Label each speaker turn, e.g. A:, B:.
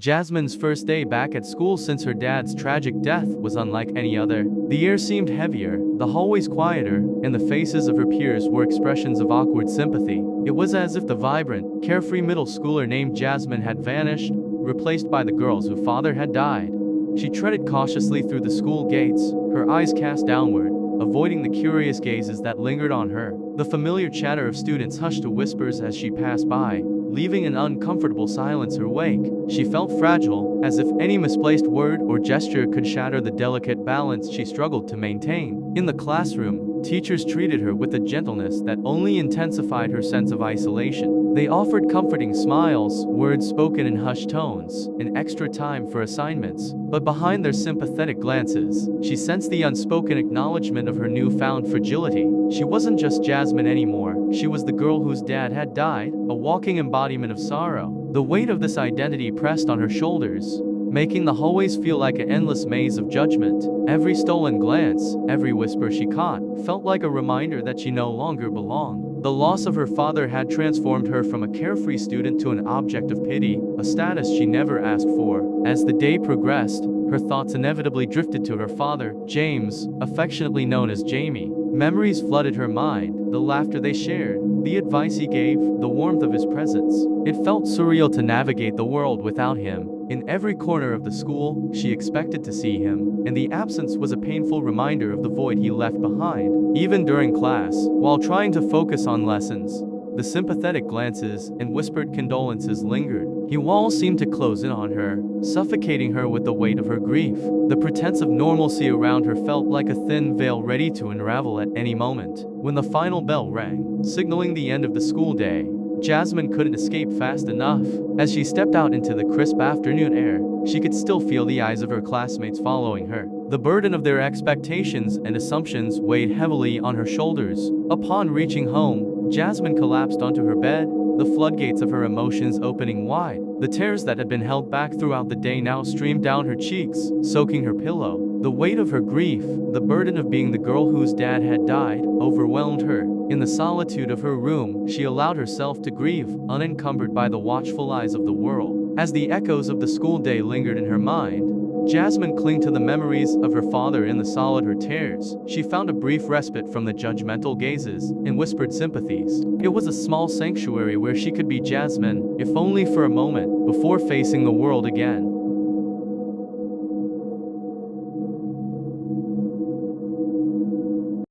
A: Jasmine's first day back at school since her dad's tragic death was unlike any other. The air seemed heavier, the hallways quieter, and the faces of her peers were expressions of awkward sympathy. It was as if the vibrant, carefree middle schooler named Jasmine had vanished, replaced by the girls whose father had died. She treaded cautiously through the school gates, her eyes cast downward, avoiding the curious gazes that lingered on her. The familiar chatter of students hushed to whispers as she passed by, leaving an uncomfortable silence her wake. She felt fragile, as if any misplaced word or gesture could shatter the delicate balance she struggled to maintain. In the classroom, teachers treated her with a gentleness that only intensified her sense of isolation. They offered comforting smiles, words spoken in hushed tones, and extra time for assignments. But behind their sympathetic glances, she sensed the unspoken acknowledgement of her newfound fragility. She wasn't just Jasmine anymore, she was the girl whose dad had died, a walking embodiment of sorrow. The weight of this identity pressed on her shoulders, making the hallways feel like an endless maze of judgment. Every stolen glance, every whisper she caught, felt like a reminder that she no longer belonged. The loss of her father had transformed her from a carefree student to an object of pity, a status she never asked for. As the day progressed, her thoughts inevitably drifted to her father, James, affectionately known as Jamie. Memories flooded her mind, the laughter they shared, the advice he gave, the warmth of his presence. It felt surreal to navigate the world without him. In every corner of the school, she expected to see him, and the absence was a painful reminder of the void he left behind. Even during class, while trying to focus on lessons, the sympathetic glances and whispered condolences lingered. His walls seemed to close in on her, suffocating her with the weight of her grief. The pretense of normalcy around her felt like a thin veil ready to unravel at any moment. When the final bell rang, signaling the end of the school day, Jasmine couldn't escape fast enough. As she stepped out into the crisp afternoon air, she could still feel the eyes of her classmates following her. The burden of their expectations and assumptions weighed heavily on her shoulders. Upon reaching home, Jasmine collapsed onto her bed, the floodgates of her emotions opening wide. The tears that had been held back throughout the day now streamed down her cheeks, soaking her pillow. The weight of her grief, the burden of being the girl whose dad had died, overwhelmed her. In the solitude of her room, she allowed herself to grieve, unencumbered by the watchful eyes of the world. As the echoes of the school day lingered in her mind, Jasmine clung to the memories of her father in the solid her tears. She found a brief respite from the judgmental gazes and whispered sympathies. It was a small sanctuary where she could be Jasmine, if only for a moment, before facing the world again.